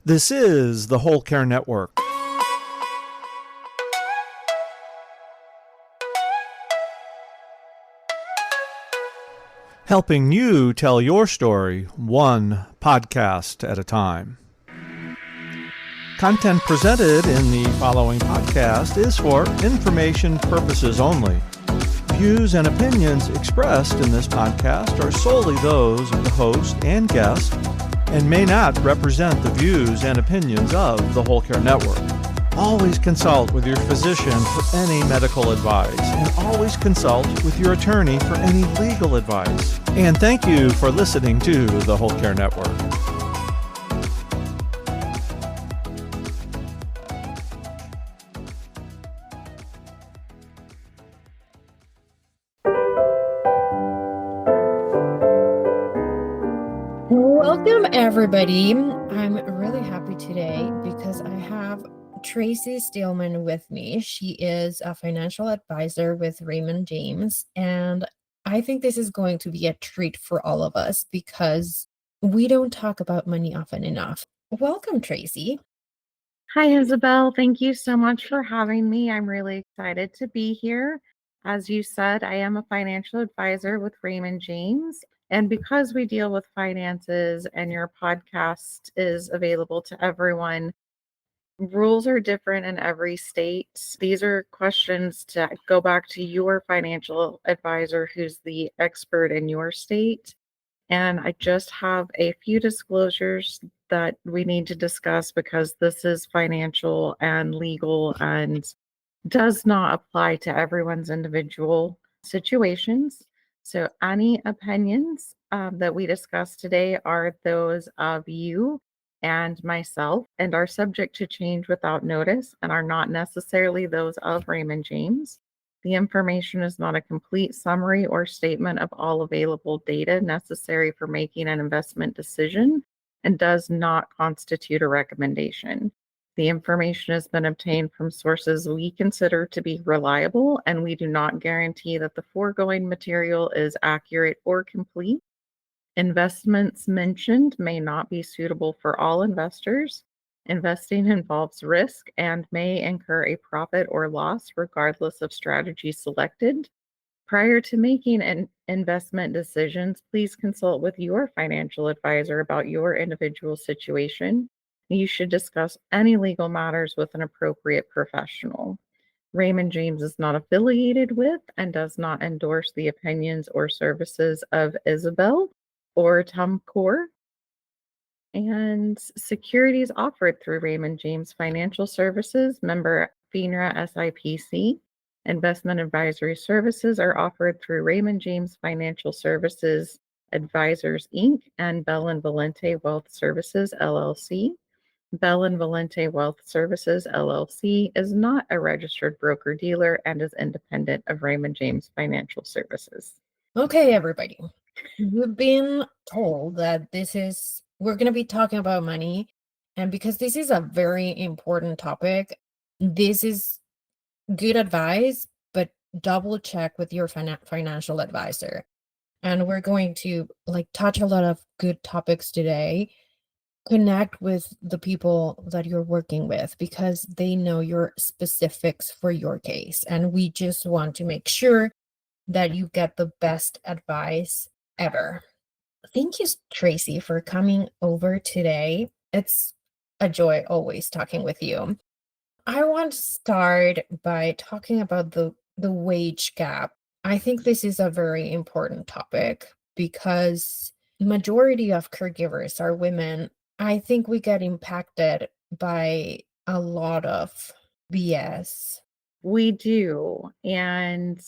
This is the Whole Care Network, helping you tell your story one podcast at a time. Content presented in the following podcast is for information purposes only. Views and opinions expressed in this podcast are solely those of the host and guest and may not represent the views and opinions of the Whole Care Network. Always consult with your physician for any medical advice, and always consult with your attorney for any legal advice. And thank you for listening to the Whole Care Network. Welcome, everybody. I'm really happy today because I have Traci Steelman with me. She is a financial advisor with Raymond James, and I think this is going to be a treat for all of us because we don't talk about money often enough. Welcome, Traci. Hi, Isabel. Thank you so much for having me. I'm really excited to be here. As you said, I am a financial advisor with Raymond James. And because we deal with finances and your podcast is available to everyone, rules are different in every state. These are questions to go back to your financial advisor who's the expert in your state. And I just have a few disclosures that we need to discuss because this is financial and legal and does not apply to everyone's individual situations. So, any opinions that we discuss today are those of you and myself and are subject to change without notice and are not necessarily those of Raymond James. The information is not a complete summary or statement of all available data necessary for making an investment decision and does not constitute a recommendation. The information has been obtained from sources we consider to be reliable, and we do not guarantee that the foregoing material is accurate or complete. Investments mentioned may not be suitable for all investors. Investing involves risk and may incur a profit or loss regardless of strategy selected. Prior to making investment decisions, please consult with your financial advisor about your individual situation. You should discuss any legal matters with an appropriate professional. Raymond James is not affiliated with and does not endorse the opinions or services of Isabel or Tom Core. And securities offered through Raymond James Financial Services, member FINRA SIPC. Investment advisory services are offered through Raymond James Financial Services Advisors Inc. and Bell and Valente Wealth Services LLC. Bell and Valente Wealth Services LLC is not a registered broker dealer and is independent of Raymond James Financial Services. Okay, everybody. You've been told that we're going to be talking about money. And because this is a very important topic, this is good advice, but double check with your financial advisor. And we're going to touch a lot of good topics today. Connect with the people that you're working with because they know your specifics for your case. And we just want to make sure that you get the best advice ever. Thank you, Traci, for coming over today. It's a joy always talking with you. I want to start by talking about the wage gap. I think this is a very important topic because majority of caregivers are women. I think we get impacted by a lot of BS. We do. And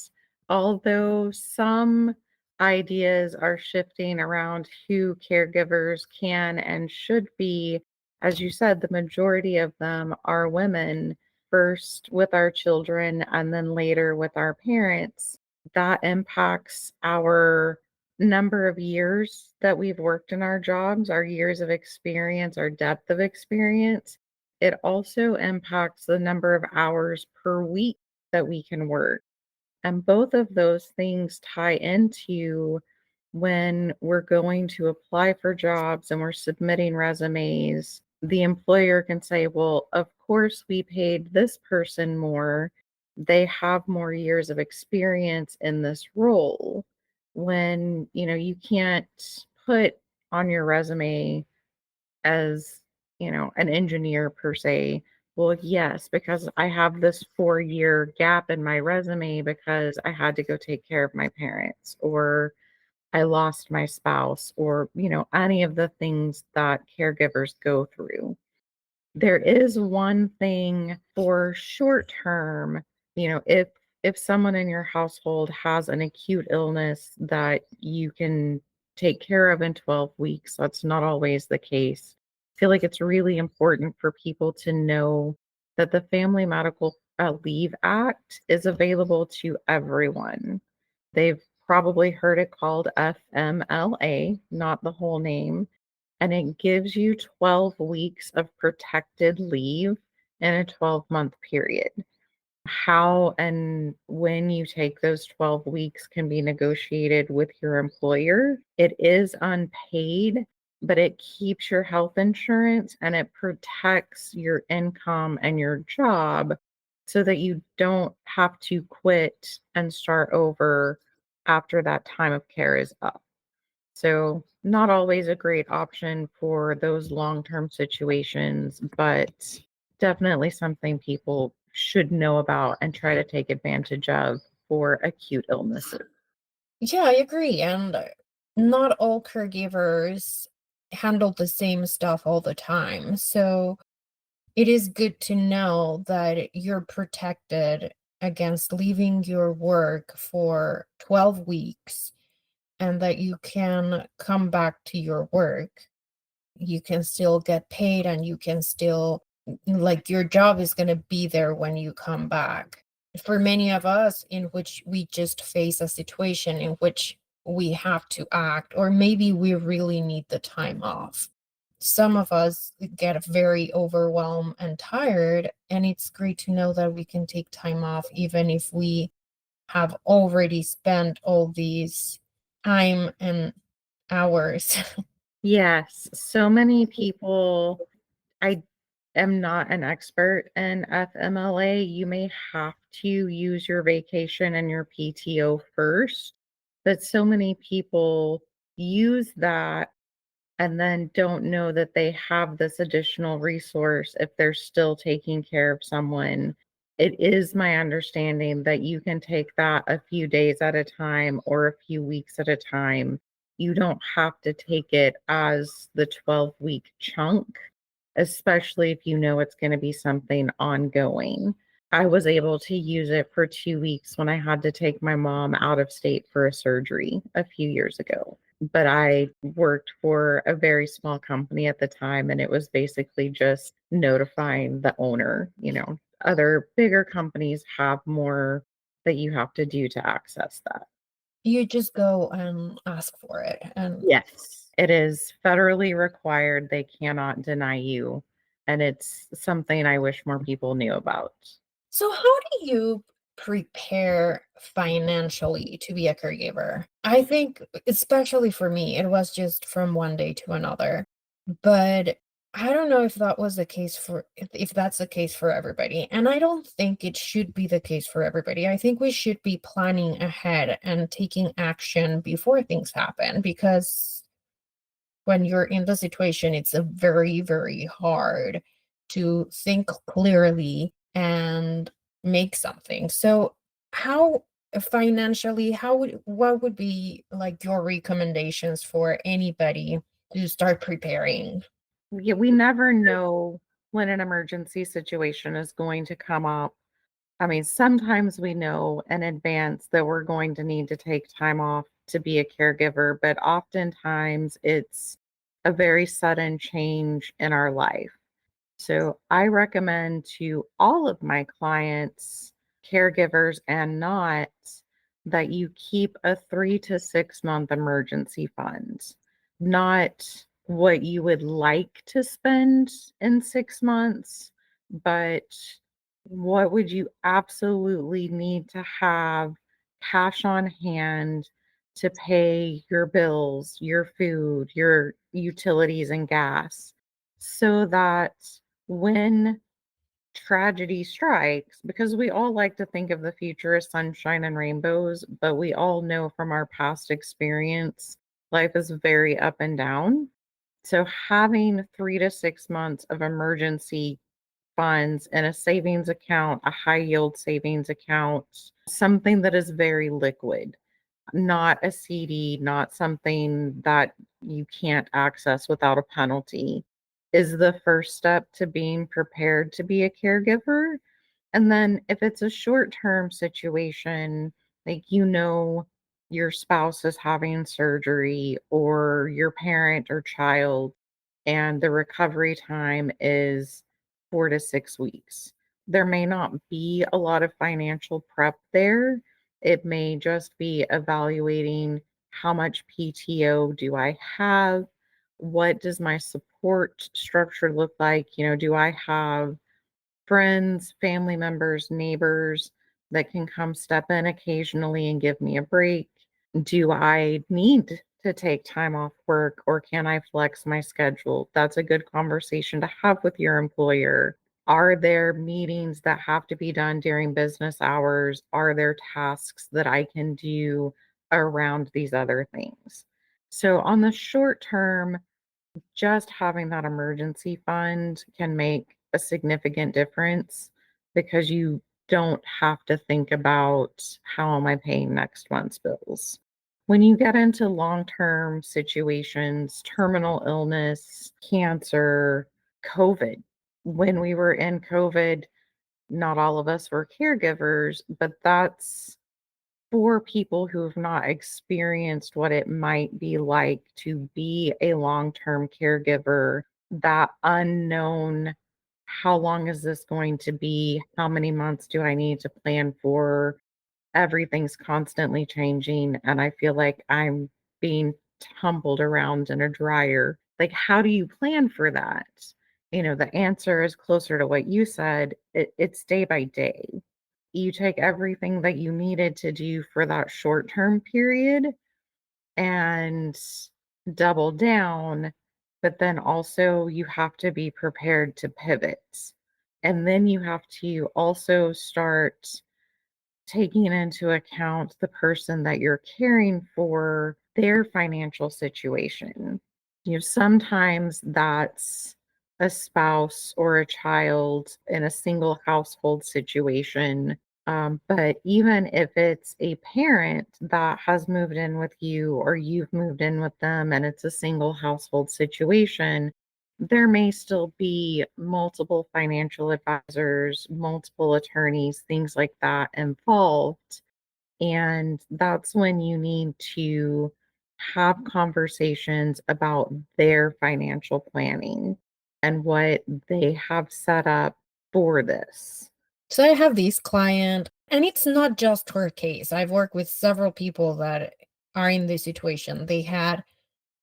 although some ideas are shifting around who caregivers can and should be, as you said, the majority of them are women, first with our children and then later with our parents. That impacts our number of years that we've worked in our jobs, our years of experience, our depth of experience. It also impacts the number of hours per week that we can work. And both of those things tie into when we're going to apply for jobs and we're submitting resumes. the employer can say, well, of course we paid this person more. They have more years of experience in this role. When, you can't put on your resume as, an engineer per se. Well, yes, because I have this 4-year gap in my resume because I had to go take care of my parents, or I lost my spouse, or, any of the things that caregivers go through. There is one thing for short term, if someone in your household has an acute illness that you can take care of in 12 weeks, that's not always the case. I feel like it's really important for people to know that the Family Medical Leave Act is available to everyone. They've probably heard it called FMLA, not the whole name, and it gives you 12 weeks of protected leave in a 12-month period. How and when you take those 12 weeks can be negotiated with your employer. It is unpaid, but it keeps your health insurance and it protects your income and your job so that you don't have to quit and start over after that time of care is up. So, not always a great option for those long-term situations, but definitely something people should know about and try to take advantage of for acute illnesses. Yeah, I agree. And not all caregivers handle the same stuff all the time. So it is good to know that you're protected against leaving your work for 12 weeks and that you can come back to your work. You can still get paid and you can still, like, your job is going to be there when you come back. For many of us, in which we just face a situation in which we have to act, or maybe we really need the time off. Some of us get very overwhelmed and tired, and it's great to know that we can take time off even if we have already spent all these time and hours. Yes, so many people, I am not an expert in FMLA. You may have to use your vacation and your PTO first, but so many people use that and then don't know that they have this additional resource if they're still taking care of someone. It is my understanding that you can take that a few days at a time or a few weeks at a time. You don't have to take it as the 12-week chunk, especially if you know it's going to be something ongoing. I was able to use it for 2 weeks when I had to take my mom out of state for a surgery a few years ago. But I worked for a very small company at the time, and it was basically just notifying the owner. Other bigger companies have more that you have to do to access that. You just go and ask for it. And Yes, it is federally required. They cannot deny you. And it's something I wish more people knew about. so, how do you prepare financially to be a caregiver? I think, especially for me, it was just from one day to another. But I don't know if that was the case for, if that's the case for everybody. And I don't think it should be the case for everybody. I think we should be planning ahead and taking action before things happen, because when you're in the situation, it's a very, very hard to think clearly and make something. So, how financially, what would be like your recommendations for anybody to start preparing? Yeah, we never know when an emergency situation is going to come up. I mean, sometimes we know in advance that we're going to need to take time off to be a caregiver, but oftentimes it's a very sudden change in our life. So I recommend to all of my clients, caregivers and not, that you keep a 3 to 6 month emergency fund, not what you would like to spend in 6 months, but what would you absolutely need to have cash on hand to pay your bills, your food, your utilities and gas. so that when tragedy strikes, because we all like to think of the future as sunshine and rainbows, but we all know from our past experience, life is very up and down. So having 3 to 6 months of emergency funds in a savings account, a high yield savings account, something that is very liquid, not a CD, not something that you can't access without a penalty, is the first step to being prepared to be a caregiver. And then if it's a short-term situation, like your spouse is having surgery or your parent or child, and the recovery time is 4 to 6 weeks. There may not be a lot of financial prep there. It may just be evaluating how much PTO do I have? What does my support structure look like? Do I have friends, family members, neighbors that can come step in occasionally and give me a break? Do I need to take time off work or can I flex my schedule? That's a good conversation to have with your employer. Are there meetings that have to be done during business hours? Are there tasks that I can do around these other things? So, on the short term, just having that emergency fund can make a significant difference because you don't have to think about how am I paying next month's bills. When you get into long term situations, terminal illness, cancer, COVID, when we were in COVID, not all of us were caregivers, but that's for people who have not experienced what it might be like to be a long-term caregiver, that unknown, how long is this going to be? How many months do I need to plan for? Everything's constantly changing, and I feel like I'm being tumbled around in a dryer. Like, how do you plan for that? The answer is closer to what you said. It's day by day. You take everything that you needed to do for that short-term period and double down, but then also you have to be prepared to pivot. And then you have to also start taking into account the person that you're caring for, their financial situation. Sometimes that's a spouse or a child in a single household situation. But even if it's a parent that has moved in with you or you've moved in with them and it's a single household situation, there may still be multiple financial advisors, multiple attorneys, things like that involved. And that's when you need to have conversations about their financial planning and what they have set up for this. So I have this client, and it's not just her case. I've worked with several people that are in this situation. They had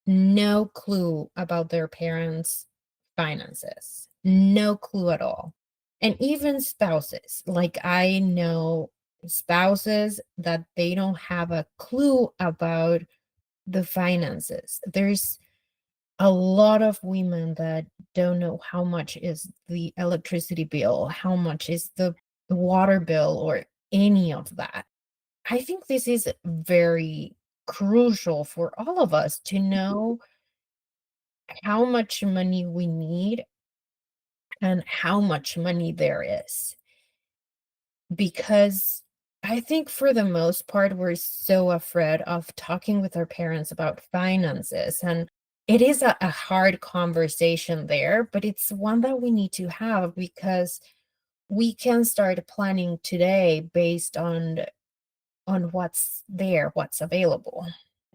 no clue about their parents' finances, no clue at all. And even spouses, like I know spouses that they don't have a clue about the finances. There's a lot of women that don't know how much is the electricity bill, how much is the water bill, or any of that. I think this is very crucial for all of us to know how much money we need and how much money there is. Because I think for the most part, we're so afraid of talking with our parents about finances. And it is a hard conversation there, but it's one that we need to have because we can start planning today based on what's there, what's available.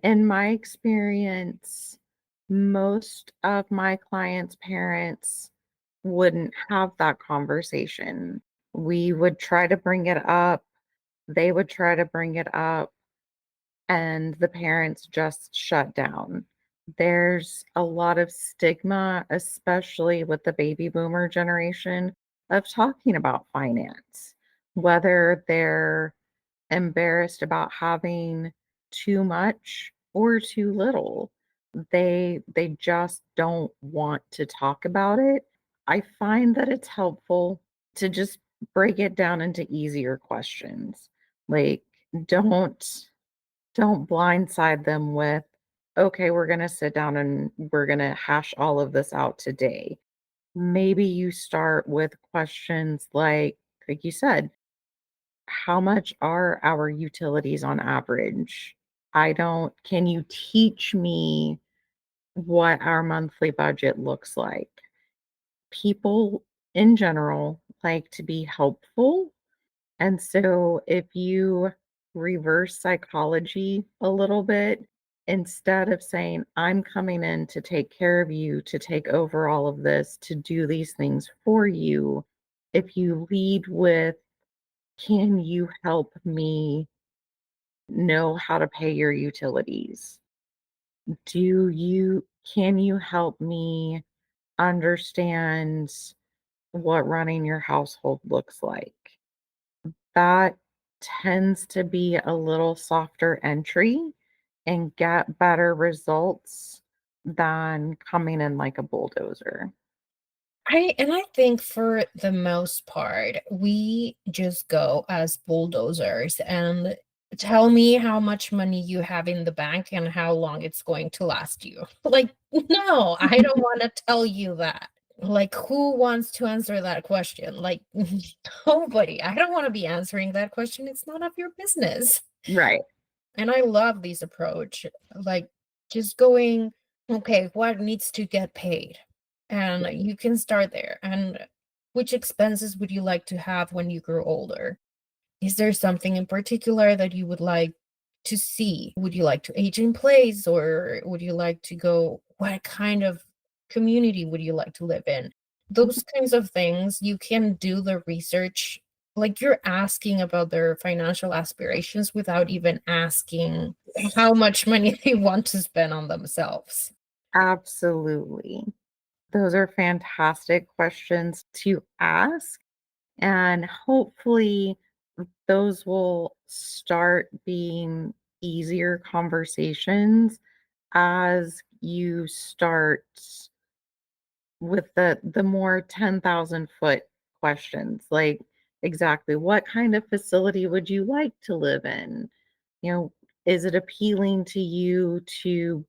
In my experience, most of my clients' parents wouldn't have that conversation. We would try to bring it up, they would try to bring it up, and the parents just shut down. There's a lot of stigma, especially with the baby boomer generation, of talking about finance, whether they're embarrassed about having too much or too little. They just don't want to talk about it. I find that it's helpful to just break it down into easier questions. Like, don't don't blindside them with, okay, we're going to sit down and we're going to hash all of this out today. Maybe you start with questions like you said, how much are our utilities on average? Can you teach me what our monthly budget looks like? People in general like to be helpful. And so if you reverse psychology a little bit, instead of saying, I'm coming in to take care of you, to take over all of this, to do these things for you, if you lead with, can you help me know how to pay your utilities? Can you help me understand what running your household looks like? That tends to be a little softer entry and get better results than coming in like a bulldozer. I think for the most part, we just go as bulldozers and tell me how much money you have in the bank and how long it's going to last you. Like, no, I don't want to tell you that. Like, who wants to answer that question? Like, nobody. I don't want to be answering that question. It's none of your business. Right. And I love this approach. Like, just going, okay, what needs to get paid? And you can start there. And which expenses would you like to have when you grow older? Is there something in particular that you would like to see? Would you like to age in place, or would you like to go? What kind of community would you like to live in? Those kinds of things, you can do the research. Like, you're asking about their financial aspirations without even asking how much money they want to spend on themselves. Absolutely. Those are fantastic questions to ask. And hopefully, those will start being easier conversations as you start with the more 10,000-foot questions, like, exactly what kind of facility would you like to live in? You know, is it appealing to you to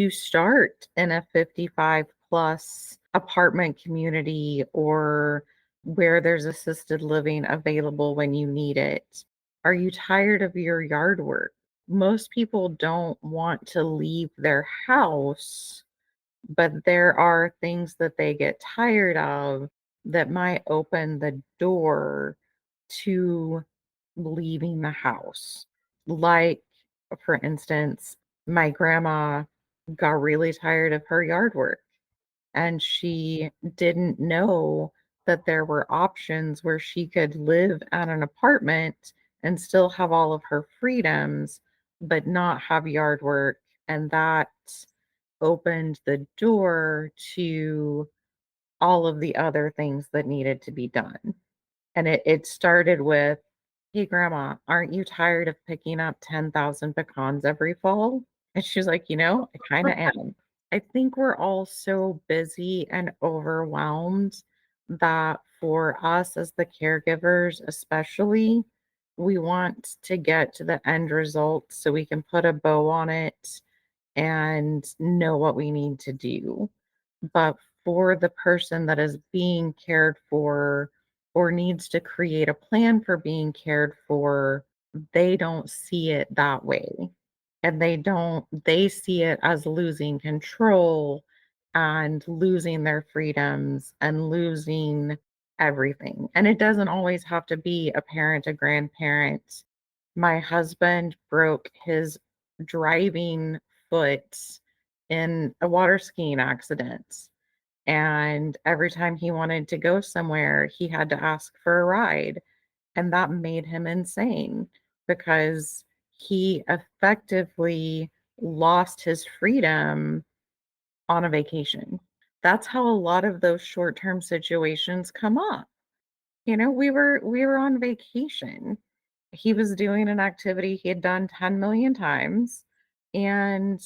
start in a 55 plus apartment community, or where there's assisted living available when you need it? Are you tired of your yard work? Most people don't want to leave their house, but there are things that they get tired of that might open the door to leaving the house. Like, for instance, my grandma got really tired of her yard work, and she didn't know that there were options where she could live at an apartment and still have all of her freedoms, but not have yard work. And that opened the door to all of the other things that needed to be done. And it started with, hey, grandma, aren't you tired of picking up 10,000 pecans every fall? And she's like, I kind of am. I think we're all so busy and overwhelmed that for us as the caregivers, especially, we want to get to the end result so we can put a bow on it and know what we need to do. But for the person that is being cared for or needs to create a plan for being cared for, they don't see it that way. And they see it as losing control and losing their freedoms and losing everything. And it doesn't always have to be a parent, a grandparent. My husband broke his driving foot in a water skiing accident. And every time he wanted to go somewhere, he had to ask for a ride. And that made him insane because he effectively lost his freedom on a vacation. That's how a lot of those short-term situations come up. We were on vacation. He was doing an activity he had done 10 million times, and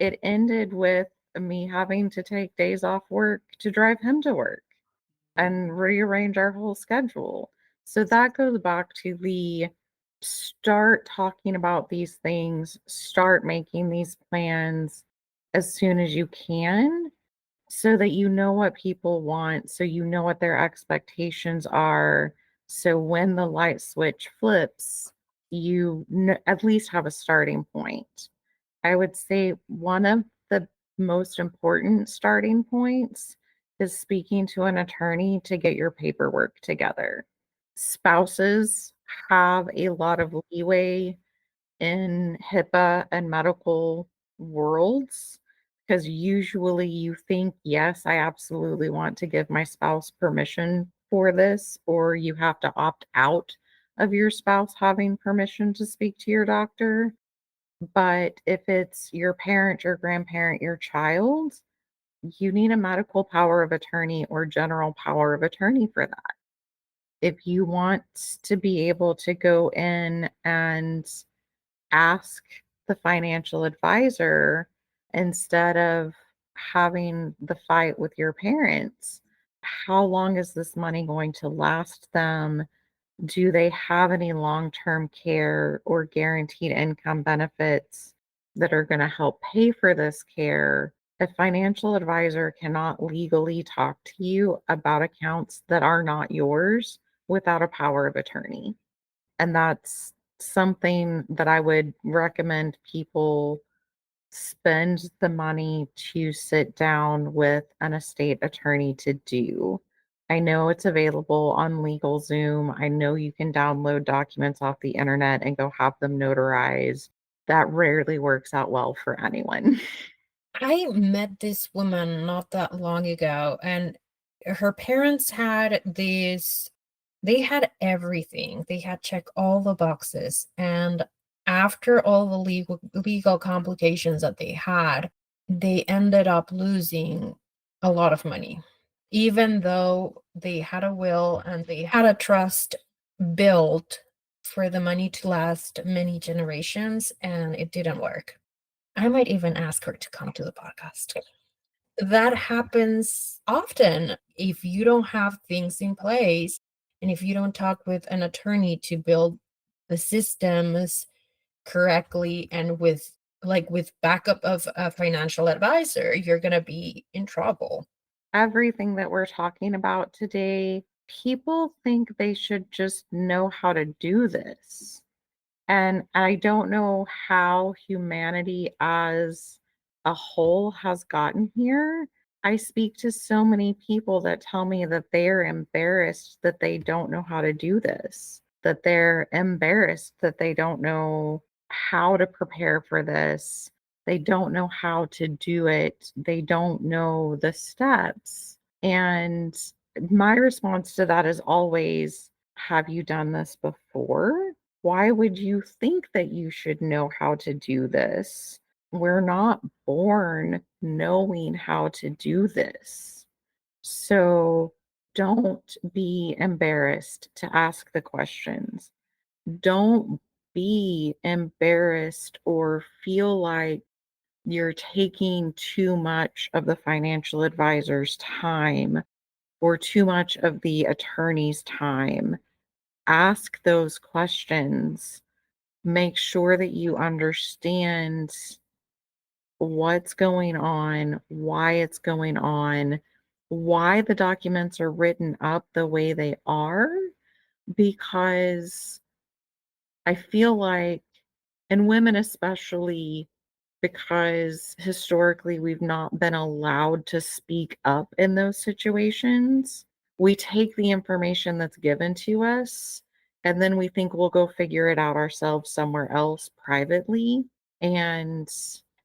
it ended with me having to take days off work to drive him to work and rearrange our whole schedule. So that goes back to the start talking about these things, start making these plans as soon as you can so that you know what people want, so you know what their expectations are. So when the light switch flips, at least have a starting point. I would say one of the most important starting points is speaking to an attorney to get your paperwork together. Spouses have a lot of leeway in HIPAA and medical worlds because usually you think, yes, I absolutely want to give my spouse permission for this, or you have to opt out of your spouse having permission to speak to your doctor. But if it's your parent, your grandparent, your child, you need a medical power of attorney or general power of attorney for that. If you want to be able to go in and ask the financial advisor instead of having the fight with your parents, how long is this money going to last them? Do they have any long-term care or guaranteed income benefits that are going to help pay for this care? A financial advisor cannot legally talk to you about accounts that are not yours without a power of attorney. And that's something that I would recommend people spend the money to sit down with an estate attorney to do. I know it's available on LegalZoom. I know you can download documents off the internet and go have them notarized. That rarely works out well for anyone. I met this woman not that long ago, and her parents had they had everything. They had checked all the boxes. And after all the legal complications that they had, they ended up losing a lot of money. Even though they had a will and they had a trust built for the money to last many generations, and it didn't work. I might even ask her to come to the podcast. That happens often if you don't have things in place and if you don't talk with an attorney to build the systems correctly and with backup of a financial advisor, you're going to be in trouble. Everything that we're talking about today, people think they should just know how to do this. And I don't know how humanity as a whole has gotten here. I speak to so many people that tell me that they're embarrassed that they don't know how to do this, that they're embarrassed that they don't know how to prepare for this. They don't know how to do it. They don't know the steps. And my response to that is always, have you done this before? Why would you think that you should know how to do this? We're not born knowing how to do this. So don't be embarrassed to ask the questions. Don't be embarrassed or feel like you're taking too much of the financial advisor's time or too much of the attorney's time. Ask those questions. Make sure that you understand what's going on, why it's going on, why the documents are written up the way they are, because I feel like, and women especially, because historically we've not been allowed to speak up in those situations, we take the information that's given to us and then we think we'll go figure it out ourselves somewhere else privately. And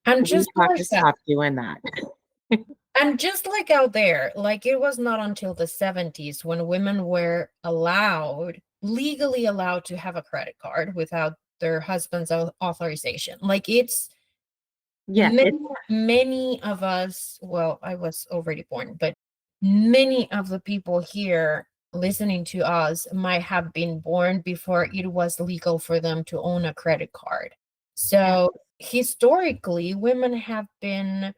And we just have like to that, stop doing that. and just like out there, like it was not until the 70s when women were legally allowed to have a credit card without their husband's authorization. Like it's Yeah, many of us, well, I was already born, but many of the people here listening to us might have been born before it was legal for them to own a credit card. So historically, women have been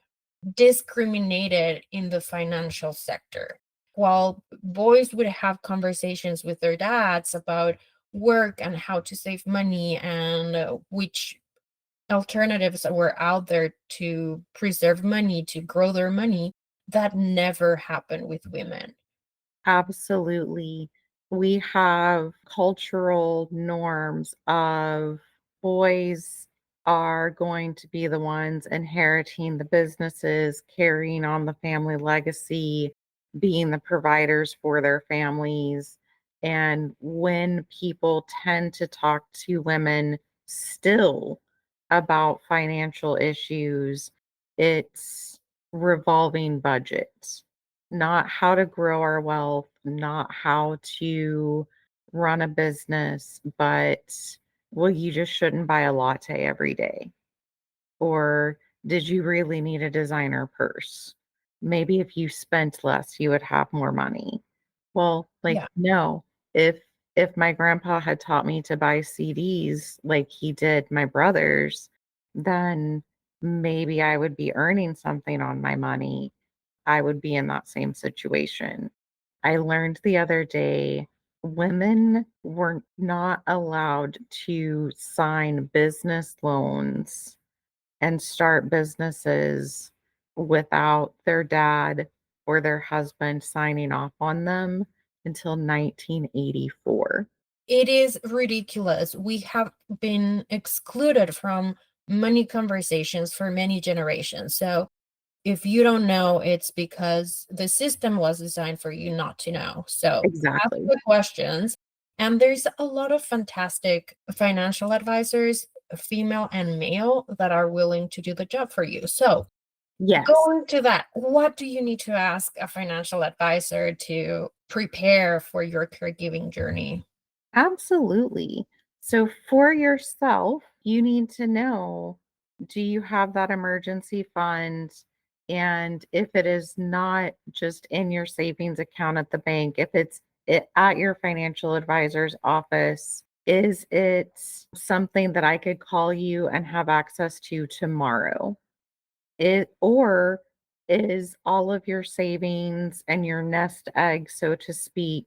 discriminated in the financial sector. While boys would have conversations with their dads about work and how to save money and which alternatives were out there to preserve money, to grow their money, that never happened with women. Absolutely. We have cultural norms of boys are going to be the ones inheriting the businesses, carrying on the family legacy, being the providers for their families. And when people tend to talk to women still about financial issues, it's revolving budgets, not how to grow our wealth, not how to run a business, but well, you just shouldn't buy a latte every day. Or did you really need a designer purse? Maybe if you spent less, you would have more money. Well, like, Yeah. no. If my grandpa had taught me to buy CDs like he did my brothers, then maybe I would be earning something on my money. I would be in that same situation. I learned the other day women were not allowed to sign business loans and start businesses without their dad or their husband signing off on them until 1984. It is ridiculous. We have been excluded from money conversations for many generations. So if you don't know, it's because the system was designed for you not to know. So ask Exactly. the questions. And there's a lot of fantastic financial advisors, female and male, that are willing to do the job for you. So Yes. going to that, what do you need to ask a financial advisor to prepare for your caregiving journey? Absolutely. So for yourself, you need to know, do you have that emergency fund? And if it is not just in your savings account at the bank, if it's at your financial advisor's office, is it something that I could call you and have access to tomorrow? It or is all of your savings and your nest egg, so to speak,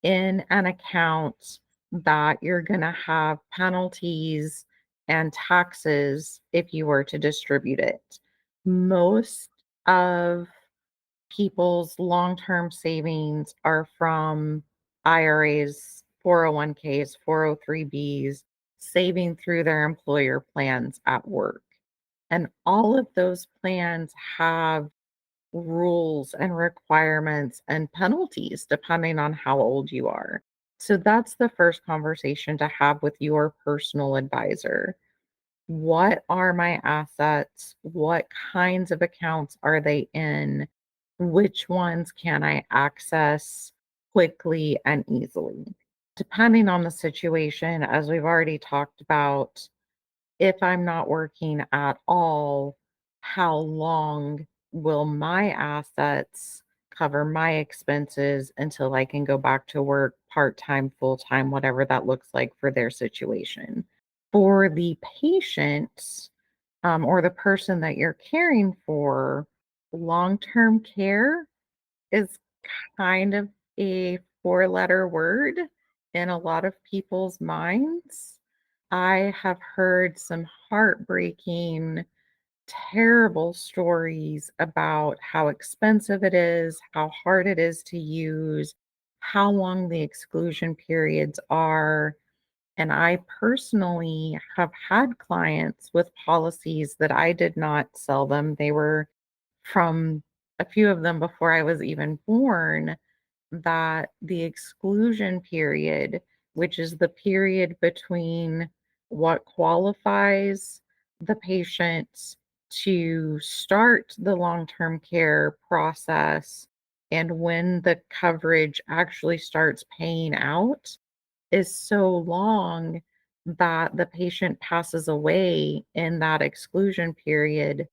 in an account that you're going to have penalties and taxes if you were to distribute it? Most of people's long-term savings are from IRAs, 401ks, 403bs, saving through their employer plans at work. And all of those plans have rules and requirements and penalties depending on how old you are. So that's the first conversation to have with your personal advisor. What are my assets? What kinds of accounts are they in? Which ones can I access quickly and easily? Depending on the situation, as we've already talked about, if I'm not working at all, how long will my assets cover my expenses until I can go back to work part time, full time, whatever that looks like for their situation? For the patient or the person that you're caring for, long term care is kind of a four-letter word in a lot of people's minds. I have heard some heartbreaking, terrible stories about how expensive it is, how hard it is to use, how long the exclusion periods are. And I personally have had clients with policies that I did not sell them. They were from a few of them before I was even born, that the exclusion period, which is the period between what qualifies the patient to start the long term care process and when the coverage actually starts paying out, is so long that the patient passes away in that exclusion period.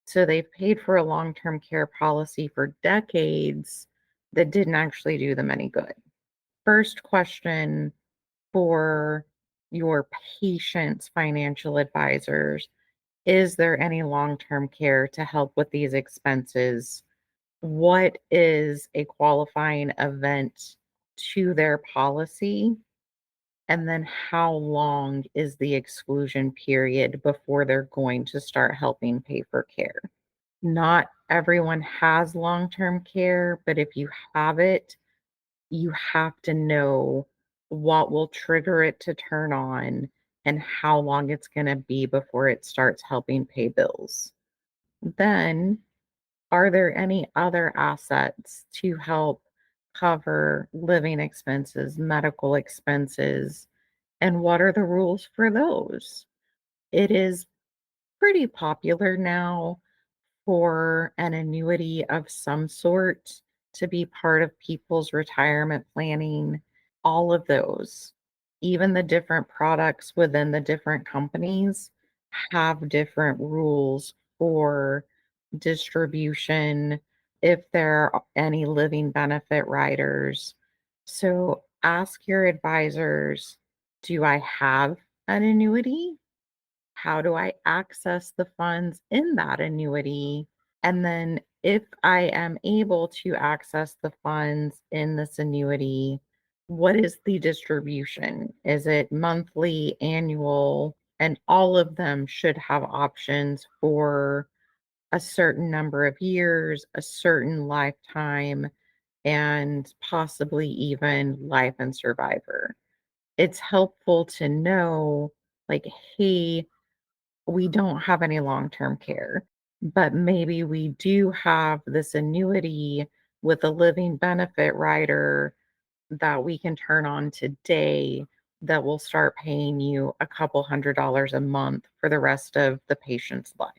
So they've paid for a long term care policy for decades that didn't actually do them any good. First question for your patient's financial advisors, is there any long-term care to help with these expenses? What is a qualifying event to their policy? And then how long is the exclusion period before they're going to start helping pay for care? Not everyone has long-term care, but if you have it, you have to know what will trigger it to turn on and how long it's going to be before it starts helping pay bills. Then, are there any other assets to help cover living expenses, medical expenses, and what are the rules for those? It is pretty popular now for an annuity of some sort to be part of people's retirement planning, all of those. Even the different products within the different companies have different rules for distribution, if there are any living benefit riders. So ask your advisors, do I have an annuity? How do I access the funds in that annuity? And then if I am able to access the funds in this annuity, what is the distribution? Is it monthly, annual? And all of them should have options for a certain number of years, a certain lifetime, and possibly even life and survivor. It's helpful to know, like, hey, we don't have any long-term care, but maybe we do have this annuity with a living benefit rider that we can turn on today that will start paying you a couple $100s a month for the rest of the patient's life.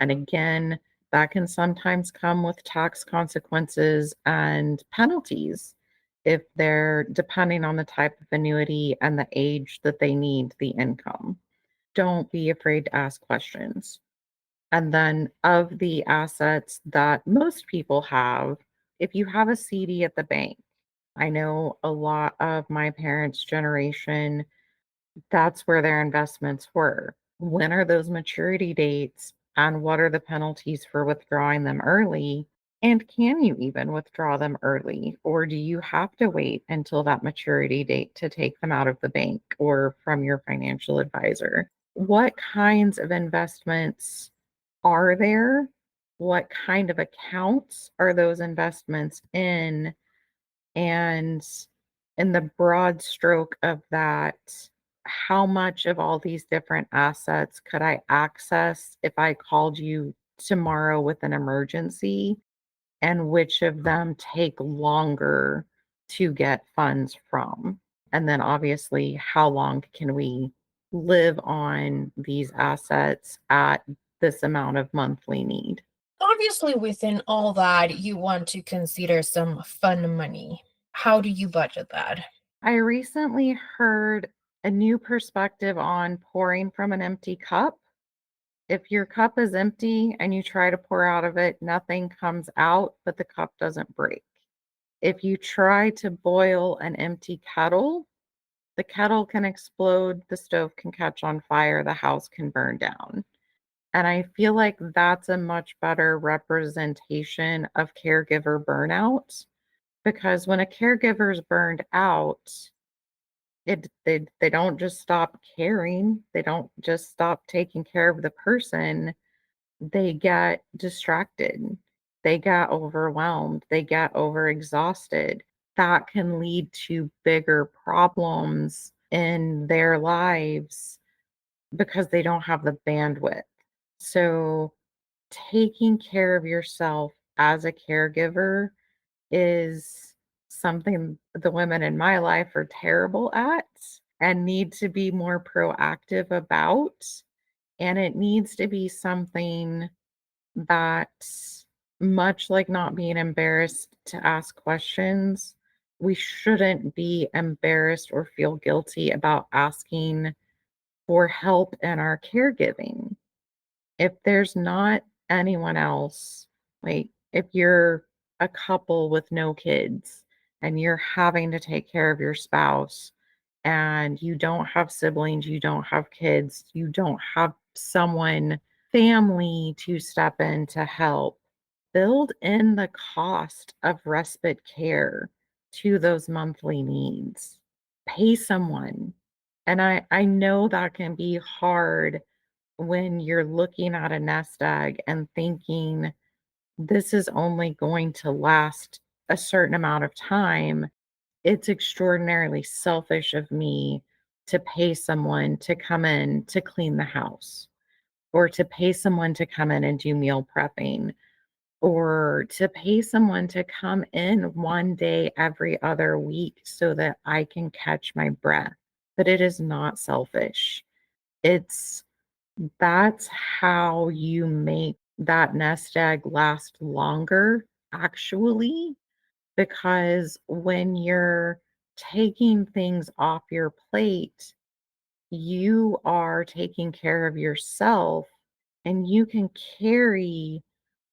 And again, that can sometimes come with tax consequences and penalties if they're depending on the type of annuity and the age that they need the income. Don't be afraid to ask questions. And then, of the assets that most people have, if you have a CD at the bank, I know a lot of my parents' generation, that's where their investments were. When are those maturity dates? And what are the penalties for withdrawing them early? And can you even withdraw them early? Or do you have to wait until that maturity date to take them out of the bank or from your financial advisor? What kinds of investments are there? What kind of accounts are those investments in? And in the broad stroke of that, how much of all these different assets could I access if I called you tomorrow with an emergency? And which of them take longer to get funds from? And then obviously, how long can we live on these assets at this amount of monthly need? Obviously, within all that, you want to consider some fun money. How do you budget that? I recently heard a new perspective on pouring from an empty cup. If your cup is empty and you try to pour out of it, nothing comes out, but the cup doesn't break. If you try to boil an empty kettle, the kettle can explode, the stove can catch on fire, the house can burn down. And I feel like that's a much better representation of caregiver burnout because when a caregiver's burned out, they don't just stop caring, they don't just stop taking care of the person, they get distracted, they get overwhelmed, they get overexhausted. That can lead to bigger problems in their lives because they don't have the bandwidth. So, taking care of yourself as a caregiver is something the women in my life are terrible at and need to be more proactive about. And it needs to be something that, much like not being embarrassed to ask questions, we shouldn't be embarrassed or feel guilty about asking for help in our caregiving. If there's not anyone else, like if you're a couple with no kids and you're having to take care of your spouse and you don't have siblings, you don't have kids, you don't have someone family to step in to help. Build in the cost of respite care to those monthly needs. Pay someone. And I know that can be hard when you're looking at a nest egg and thinking this is only going to last a certain amount of time. It's extraordinarily selfish of me to pay someone to come in to clean the house, or to pay someone to come in and do meal prepping, or to pay someone to come in one day every other week so that I can catch my breath. But it is not selfish. It's That's how you make that nest egg last longer, actually, because when you're taking things off your plate, you are taking care of yourself, and you can carry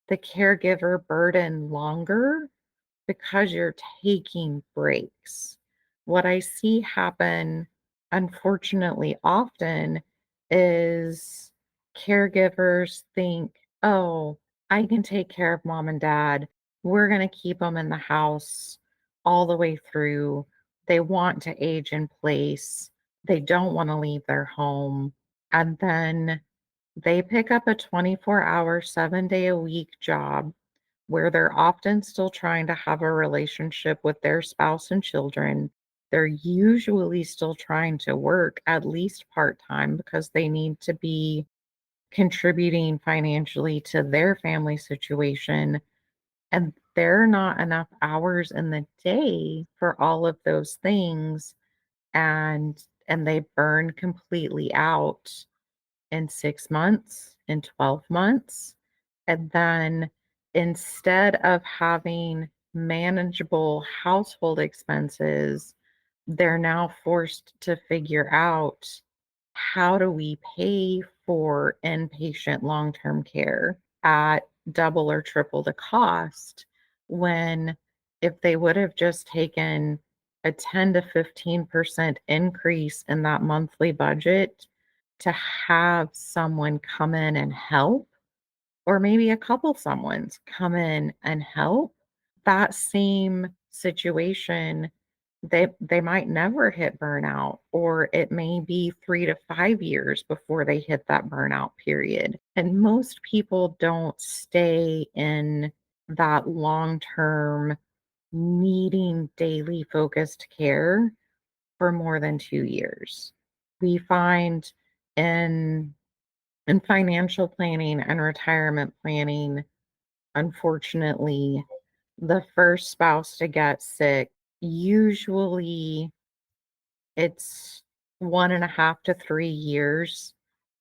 the caregiver burden longer because you're taking breaks. What I see happen, unfortunately, often is caregivers think, oh, I can take care of mom and dad. We're going to keep them in the house all the way through. They want to age in place. They don't want to leave their home. And then they pick up a 24-hour, 7-day a week job where they're often still trying to have a relationship with their spouse and children. They're usually still trying to work at least part time because they need to be contributing financially to their family situation. And there are not enough hours in the day for all of those things. And they burn completely out in 6 months, in 12 months. And then instead of having manageable household expenses, they're now forced to figure out, how do we pay for inpatient long term care at double or triple the cost, when if they would have just taken a 10 to 15% increase in that monthly budget to have someone come in and help, or maybe a couple someones come in and help, that same situation, they might never hit burnout, or it may be 3 to 5 years before they hit that burnout period. And most people don't stay in that long-term needing daily focused care for more than 2 years. We find in financial planning and retirement planning, unfortunately, the first spouse to get sick, usually it's 1.5 to 3 years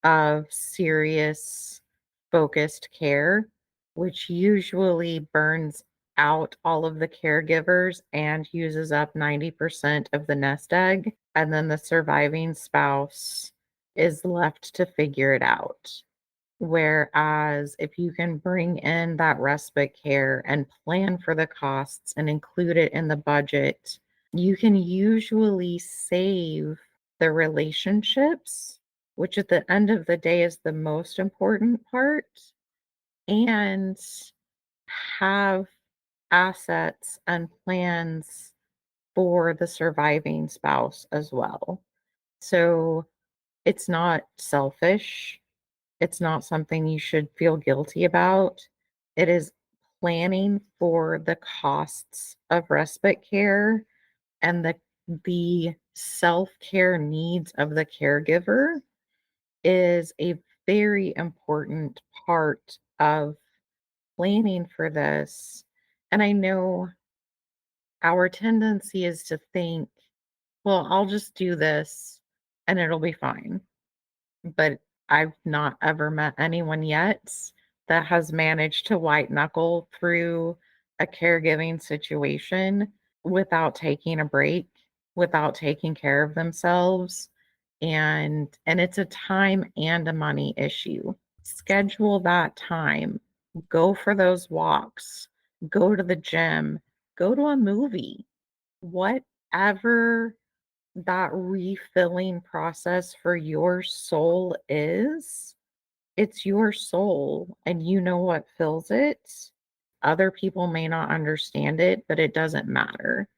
of serious focused care, which usually burns out all of the caregivers and uses up 90% of the nest egg. And then the surviving spouse is left to figure it out. Whereas if you can bring in that respite care and plan for the costs and include it in the budget, you can usually save the relationships, which at the end of the day is the most important part, and have assets and plans for the surviving spouse as well. So it's not selfish. It's not something you should feel guilty about. It is planning for the costs of respite care and the self-care needs of the caregiver is a very important part of planning for this. And I know our tendency is to think, well, I'll just do this and it'll be fine. But I've not ever met anyone yet that has managed to white knuckle through a caregiving situation without taking a break, without taking care of themselves. And it's a time and a money issue. Schedule that time. Go for those walks. Go to the gym. Go to a movie. Whatever that refilling process for your soul is, It's your soul and you know what fills it. Other people may not understand it, but it doesn't matter.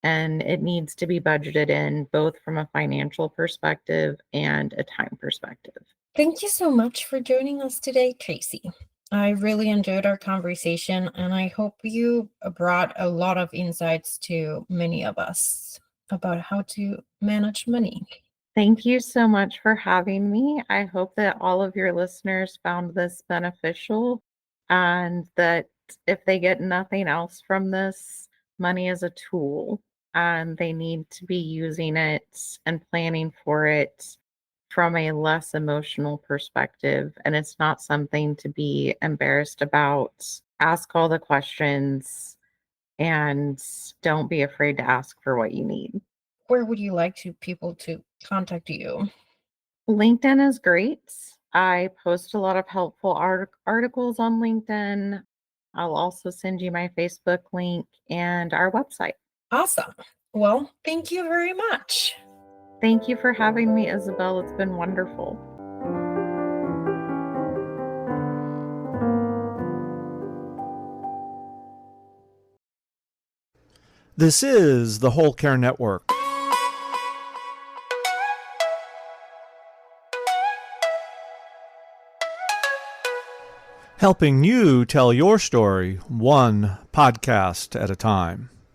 And it needs to be budgeted in both from a financial perspective and a time perspective. Thank you so much for joining us today, Traci. I really enjoyed our conversation, and I hope you brought a lot of insights to many of us about how to manage money. Thank you so much for having me. I hope that all of your listeners found this beneficial and that if they get nothing else from this, money is a tool and they need to be using it and planning for it from a less emotional perspective. And it's not something to be embarrassed about. Ask all the questions and don't be afraid to ask for what you need. Where would you like people to contact you? LinkedIn is great. I post a lot of helpful articles on LinkedIn. I'll also send you my Facebook link and our website. Awesome. Well, thank you very much. Thank you for having me, Isabel. It's been wonderful. This is the Whole Care Network. Helping you tell your story one podcast at a time.